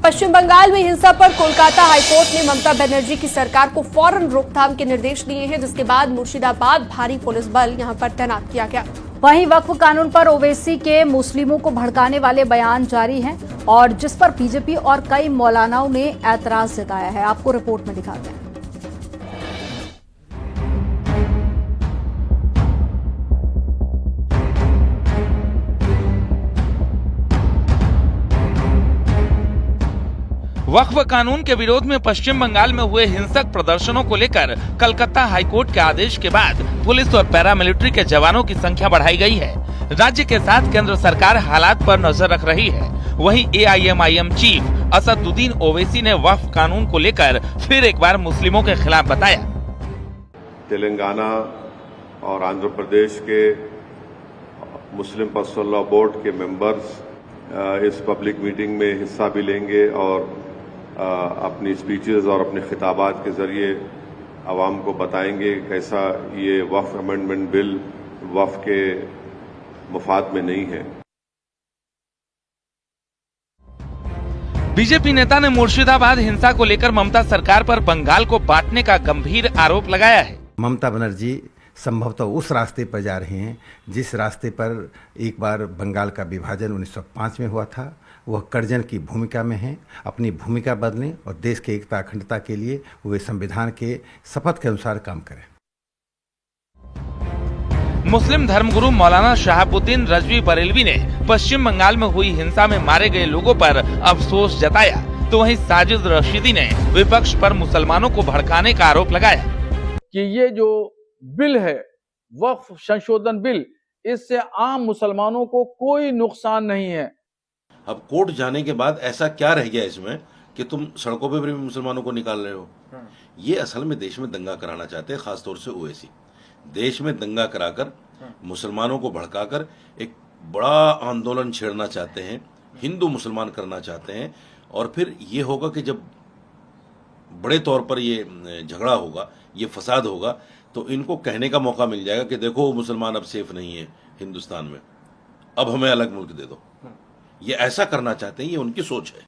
पश्चिम बंगाल में हिंसा पर कोलकाता हाईकोर्ट ने ममता बनर्जी की सरकार को फौरन रोकथाम के निर्देश दिए हैं, जिसके बाद मुर्शिदाबाद भारी पुलिस बल यहां पर तैनात किया गया। वहीं वक्फ कानून पर ओवैसी के मुस्लिमों को भड़काने वाले बयान जारी हैं और जिस पर बीजेपी और कई मौलानाओं ने ऐतराज जताया है। आपको रिपोर्ट में दिखाते हैं। वक्फ कानून के विरोध में पश्चिम बंगाल में हुए हिंसक प्रदर्शनों को लेकर कलकत्ता हाईकोर्ट के आदेश के बाद पुलिस और पैरामिलिट्री के जवानों की संख्या बढ़ाई गई है। राज्य के साथ केंद्र सरकार हालात पर नजर रख रही है। वहीं AIMIM चीफ असदुद्दीन ओवैसी ने वक्फ कानून को लेकर फिर एक बार मुस्लिमों के खिलाफ बताया। तेलंगाना और आंध्र प्रदेश के मुस्लिम पर्सनल लॉ बोर्ड के मेंबर्स इस पब्लिक मीटिंग में हिस्सा भी लेंगे और अपनी स्पीचेस और अपने खिताबात के जरिए आवाम को बताएंगे कैसा ये वक्फ अमेंडमेंट बिल वक्फ के मुफाद में नहीं है। बीजेपी नेता ने मुर्शिदाबाद हिंसा को लेकर ममता सरकार पर बंगाल को बांटने का गंभीर आरोप लगाया है। ममता बनर्जी संभवतः उस रास्ते पर जा रहे हैं जिस रास्ते पर एक बार बंगाल का विभाजन 1905 में हुआ था। वह कर्जन की भूमिका में हैं। अपनी भूमिका बदलें और देश के एकता अखंडता के लिए वे संविधान के शपथ के अनुसार काम करें। मुस्लिम धर्मगुरु मौलाना शहाबुद्दीन रजवी बरेलवी ने पश्चिम बंगाल में हुई हिंसा में मारे गए लोगों पर अफसोस जताया, तो वहीं साजिद रशीदी ने विपक्ष पर मुसलमानों को भड़काने का आरोप लगाया कि ये जो बिल है वक्फ संशोधन बिल, इससे आम मुसलमानों को कोई नुकसान नहीं है। अब कोर्ट जाने के बाद ऐसा क्या रह गया इसमें कि तुम सड़कों पे भी मुसलमानों को निकाल रहे हो। ये असल में देश में दंगा कराना चाहते हैं, खासतौर से ओवैसी देश में दंगा कराकर मुसलमानों को भड़काकर एक बड़ा आंदोलन छेड़ना चाहते हैं, हिंदू मुसलमान करना चाहते हैं। और फिर ये होगा कि जब बड़े तौर पर ये झगड़ा होगा, ये फसाद होगा, तो इनको कहने का मौका मिल जाएगा कि देखो मुसलमान अब सेफ नहीं है हिंदुस्तान में, अब हमें अलग मुल्क दे दो। ये ऐसा करना चाहते हैं, ये उनकी सोच है।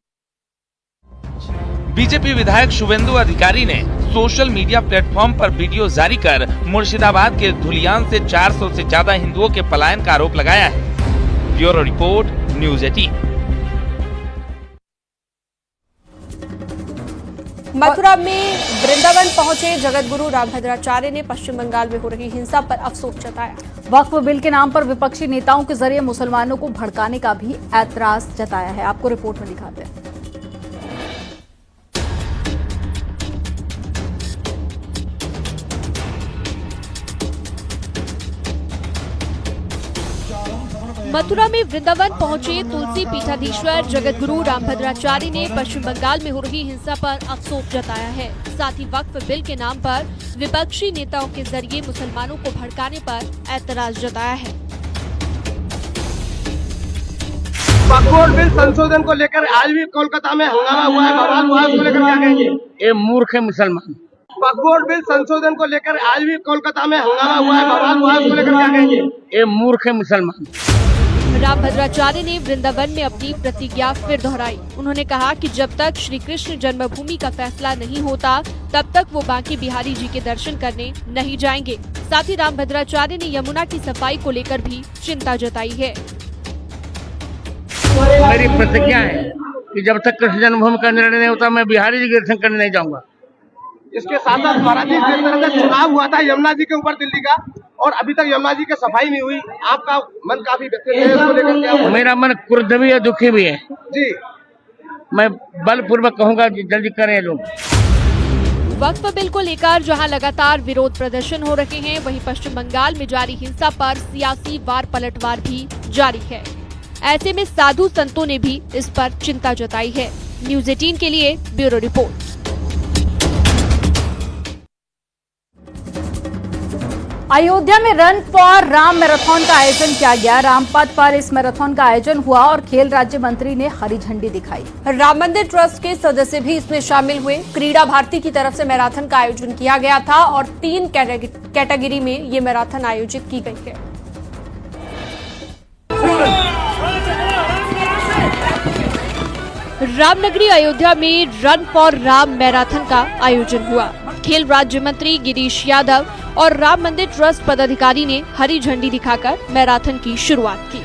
बीजेपी विधायक शुभेंदु अधिकारी ने सोशल मीडिया प्लेटफॉर्म पर वीडियो जारी कर मुर्शिदाबाद के धुलियान से 400 से ज्यादा हिंदुओं के पलायन का आरोप लगाया है। Bureau report, news 18। मथुरा में वृंदावन पहुंचे जगतगुरु रामभद्राचार्य ने पश्चिम बंगाल में हो रही हिंसा पर अफसोस जताया। वक्फ बिल के नाम पर विपक्षी नेताओं के जरिए मुसलमानों को भड़काने का भी ऐतराज जताया है। आपको रिपोर्ट में दिखाते हैं। मथुरा में वृंदावन पहुंचे तुलसी पीठाधीश्वर जगतगुरु रामभद्राचार्य ने पश्चिम बंगाल में हो रही हिंसा पर अफसोस जताया है। साथ ही वक्फ बिल के नाम पर विपक्षी नेताओं के जरिए मुसलमानों को भड़काने पर ऐतराज जताया है। वक्फ बिल संशोधन को लेकर आज भी कोलकाता में हंगामा हुआ है, बवाल हुआ है, उसको लेकर क्या कहेंगे? ये मूर्ख है मुसलमान। वक्फ बिल संशोधन को लेकर आज भी कोलकाता में हंगामा हुआ है, बवाल हुआ है, उसको लेकर क्या कहेंगे? ये मूर्ख है मुसलमान। रामभद्राचार्य ने वृंदावन में अपनी प्रतिज्ञा फिर दोहराई। उन्होंने कहा कि जब तक श्री कृष्ण जन्मभूमि का फैसला नहीं होता, तब तक वो बांके बिहारी जी के दर्शन करने नहीं जाएंगे। साथ ही रामभद्राचार्य ने यमुना की सफाई को लेकर भी चिंता जताई है। मेरी प्रतिज्ञा है कि जब तक कृष्ण जन्मभूमि का निर्णय नहीं होता, मैं बिहारी जी के दर्शन करने नहीं जाऊंगा। इसके साथ साथ महाराज जी जिस तरह से चुनाव हुआ था यमुना जी के ऊपर दिल्ली का, और अभी तक यमुना जी की सफाई नहीं हुई, आपका मन काफी व्यथित है, इसको लेकर क्या? मेरा मन क्रुद्ध भी है, दुखी भी है जी। मैं बलपूर्वक कहूंगा जल्दी करें लोग। वक्फ बिल को लेकर जहां लगातार विरोध प्रदर्शन हो रहे हैं, वहीं पश्चिम बंगाल में जारी हिंसा पर सियासी वार पलटवार भी जारी है। ऐसे में साधु संतों ने भी इस पर चिंता जताई है। न्यूज़ 18 के लिए ब्यूरो रिपोर्ट। अयोध्या में रन फॉर राम मैराथन का आयोजन किया गया। रामपथ पर इस मैराथन का आयोजन हुआ और खेल राज्य मंत्री ने हरी झंडी दिखाई। राम मंदिर ट्रस्ट के सदस्य भी इसमें शामिल हुए। क्रीड़ा भारती की तरफ से मैराथन का आयोजन किया गया था और 3 कैटेगरी में ये मैराथन आयोजित की गई है। रामनगरी अयोध्या में रन फॉर राम मैराथन का आयोजन हुआ। खेल राज्य मंत्री गिरीश यादव और राम मंदिर ट्रस्ट पदाधिकारी ने हरी झंडी दिखाकर मैराथन की शुरुआत की।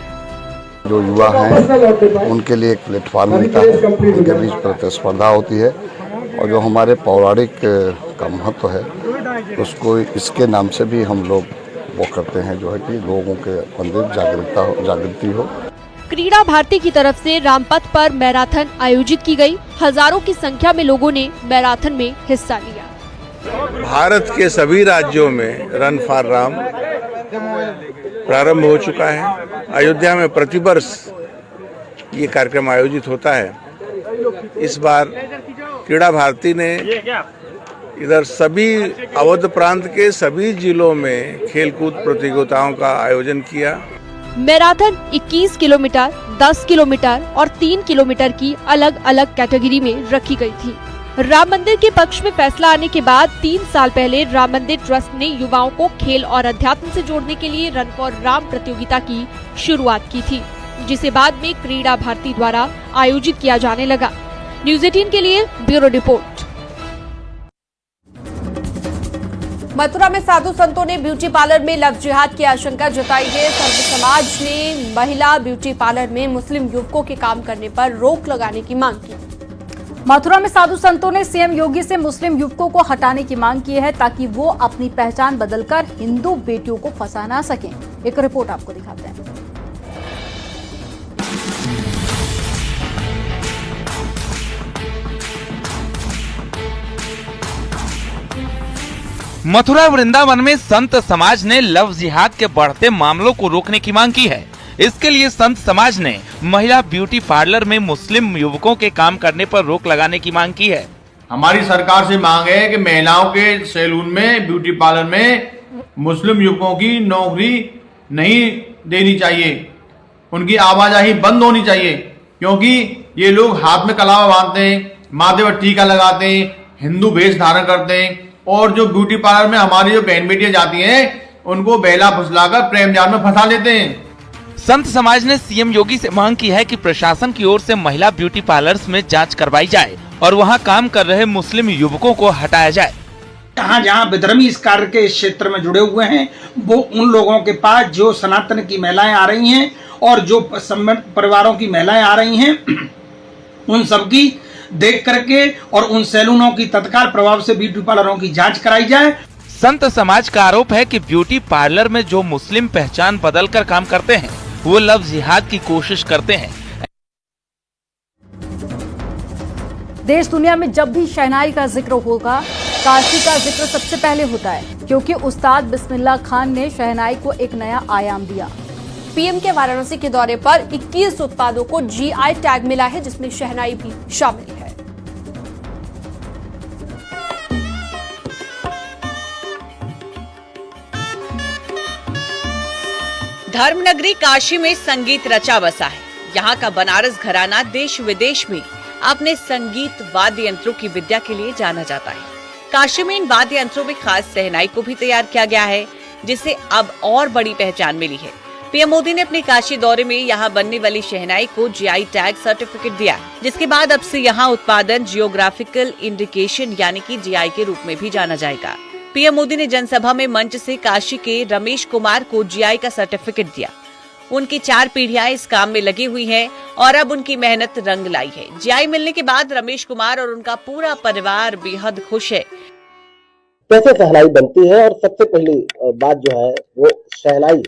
जो युवा हैं उनके लिए एक प्लेटफॉर्म मिलता है, उनके बीच प्रतिस्पर्धा होती है और जो हमारे पौराणिक का महत्व है उसको इसके नाम से भी हम लोग वो करते हैं, जो है कि लोगों के अंदर जागृति हो। क्रीड़ा भारती की तरफ से रामपथ पर मैराथन आयोजित की गई। हजारों की संख्या में लोगों ने मैराथन में हिस्सा लिया। भारत के सभी राज्यों में रन फॉर राम प्रारंभ हो चुका है। अयोध्या में प्रतिवर्ष ये कार्यक्रम आयोजित होता है। इस बार क्रीड़ा भारती ने इधर सभी अवध प्रांत के सभी जिलों में खेलकूद प्रतियोगिताओं का आयोजन किया। मैराथन 21 किलोमीटर, 10 किलोमीटर और 3 किलोमीटर की अलग अलग कैटेगरी में रखी गई थी। राम मंदिर के पक्ष में फैसला आने के बाद 3 साल पहले राम मंदिर ट्रस्ट ने युवाओं को खेल और अध्यात्म से जोड़ने के लिए रन फॉर राम प्रतियोगिता की शुरुआत की थी, जिसे बाद में क्रीड़ा भारती द्वारा आयोजित किया जाने लगा। न्यूज़ 18 के लिए ब्यूरो रिपोर्ट। मथुरा में साधु संतों ने ब्यूटी पार्लर में लव जिहाद की आशंका जताई है। सर्व समाज ने महिला ब्यूटी पार्लर में मुस्लिम युवकों के काम करने पर रोक लगाने की मांग की। मथुरा में साधु संतों ने सीएम योगी से मुस्लिम युवकों को हटाने की मांग की है ताकि वो अपनी पहचान बदलकर हिंदू बेटियों को फंसा ना सकें। एक रिपोर्ट आपको दिखाते हैं। मथुरा वृंदावन में संत समाज ने लव जिहाद के बढ़ते मामलों को रोकने की मांग की है। इसके लिए संत समाज ने महिला ब्यूटी पार्लर में मुस्लिम युवकों के काम करने पर रोक लगाने की मांग की है। हमारी सरकार से मांग है कि महिलाओं के सैलून में, ब्यूटी पार्लर में मुस्लिम युवकों की नौकरी नहीं देनी चाहिए, उनकी आवाजाही बंद होनी चाहिए, क्योंकि ये लोग हाथ में कलावा बांधते हैं, माथे पर टीका लगाते हैं, हिंदू वेश धारण करते हैं और जो ब्यूटी पार्लर में हमारी जो बहन बेटियां जाती हैं उनको बहला फुसलाकर प्रेम जाल में फंसा लेते हैं। संत समाज ने सीएम योगी से मांग की है कि प्रशासन की ओर से महिला ब्यूटी पार्लर्स में जांच करवाई जाए और वहां काम कर रहे मुस्लिम युवकों को हटाया जाए। जहाँ विधर्मी इस कार्य के क्षेत्र में जुड़े हुए हैं वो उन लोगों के पास जो सनातन की महिलाएं आ रही हैं और जो परिवारों की महिलाएं आ रही हैं उन सबकी देख करके और उन सैलूनों की तत्काल प्रभाव से ब्यूटी पार्लरों की जांच कराई जाए। संत समाज का आरोप है कि ब्यूटी पार्लर में जो मुस्लिम पहचान बदलकर काम करते हैं वो लव जिहाद की कोशिश करते हैं। देश दुनिया में जब भी शहनाई का जिक्र होगा, काशी का जिक्र सबसे पहले होता है, क्योंकि उस्ताद बिस्मिल्लाह खान ने शहनाई को एक नया आयाम दिया। पीएम के वाराणसी के दौरे पर 21 उत्पादों को जीआई टैग मिला है, जिसमें शहनाई भी शामिल है। धर्मनगरी काशी में संगीत रचा बसा है। यहाँ का बनारस घराना देश विदेश में अपने संगीत वाद्य यंत्रों की विद्या के लिए जाना जाता है। काशी में इन वाद्य यंत्रों में खास शहनाई को भी तैयार किया गया है, जिसे अब और बड़ी पहचान मिली है। पीएम मोदी ने अपने काशी दौरे में यहाँ बनने वाली शहनाई को जीआई टैग सर्टिफिकेट दिया, जिसके बाद अब से यहाँ उत्पादन जियोग्राफिकल इंडिकेशन यानी कि जीआई के रूप में भी जाना जाएगा। पीएम मोदी ने जनसभा में मंच से काशी के रमेश कुमार को जीआई का सर्टिफिकेट दिया। उनकी 4 पीढ़ियां इस काम में लगी हुई हैं और अब उनकी मेहनत रंग लाई है। जीआई मिलने के बाद रमेश कुमार और उनका पूरा परिवार बेहद खुश है। कैसे शहनाई बनती है और सबसे पहली बात जो है वो शहनाई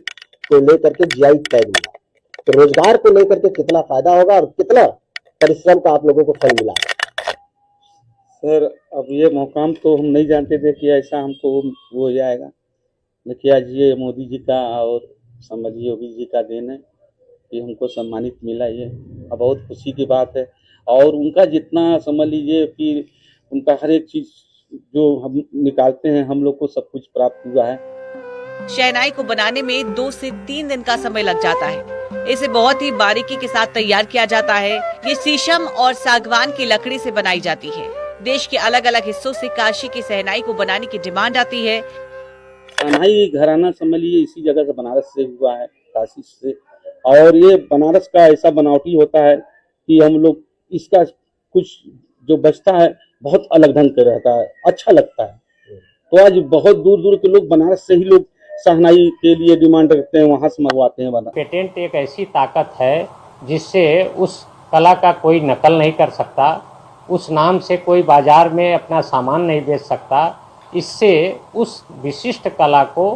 को लेकर के जीआई टैग मिला, तो रोजगार को लेकर के कितना फायदा होगा और कितना परिश्रम का आप लोगों को फल मिला। सर अब ये मुकाम तो हम नहीं जानते थे कि ऐसा हमको वो हो जाएगा, लेकिन आज ये मोदी जी का और समझिए योगी जी का देन है कि हमको सम्मानित मिला। ये अब बहुत खुशी की बात है और उनका जितना समझ लीजिए कि उनका हर एक चीज जो हम निकालते हैं हम लोग को सब कुछ प्राप्त हुआ है। शहनाई को बनाने में 2 से 3 दिन का समय लग जाता है। इसे बहुत ही बारीकी के साथ तैयार किया जाता है। ये शीशम और सागवान की लकड़ी से बनाई जाती है। देश के अलग अलग हिस्सों से काशी की शहनाई को बनाने की डिमांड आती है। शहनाई घराना समझ लीजिए इसी जगह से बनारस से हुआ है, काशी से, और ये बनारस का ऐसा बनावटी होता है कि हम लोग इसका कुछ जो बचता है बहुत अलग ढंग का रहता है, अच्छा लगता है। तो आज बहुत दूर दूर के लोग, बनारस से ही लोग शहनाई के लिए डिमांड रखते हैं, वहाँ से मंगवाते हैं बनारस। पेटेंट एक ऐसी ताकत है जिससे उस कला का कोई नकल नहीं कर सकता, उस नाम से कोई बाजार में अपना सामान नहीं बेच सकता। इससे उस विशिष्ट कला को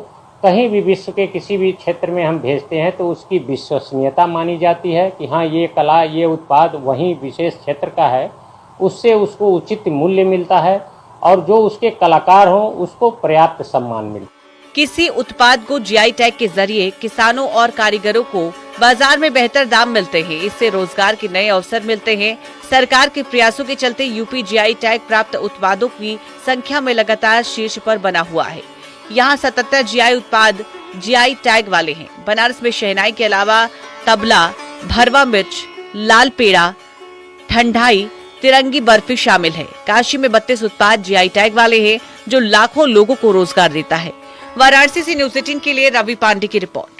कहीं भी विश्व के किसी भी क्षेत्र में हम भेजते हैं तो उसकी विश्वसनीयता मानी जाती है कि हाँ ये कला, ये उत्पाद वहीं विशेष क्षेत्र का है। उससे उसको उचित मूल्य मिलता है और जो उसके कलाकार हों उसको पर्याप्त सम्मान मिलता है। किसी उत्पाद को जीआई टैग के जरिए किसानों और कारीगरों को बाजार में बेहतर दाम मिलते हैं। इससे रोजगार के नए अवसर मिलते हैं। सरकार के प्रयासों के चलते यूपी जीआई टैग प्राप्त उत्पादों की संख्या में लगातार शीर्ष पर बना हुआ है। यहाँ 77 जीआई उत्पाद जीआई टैग वाले हैं। बनारस में शहनाई के अलावा तबला, भरवा मिर्च, लाल पेड़ा, ठंडाई, तिरंगी बर्फी शामिल है। काशी में 32 उत्पाद जीआई टैग वाले हैं जो लाखों लोगों को रोजगार देता है। वाराणसी से न्यूज़ 18 के लिए रवि पांडे की रिपोर्ट।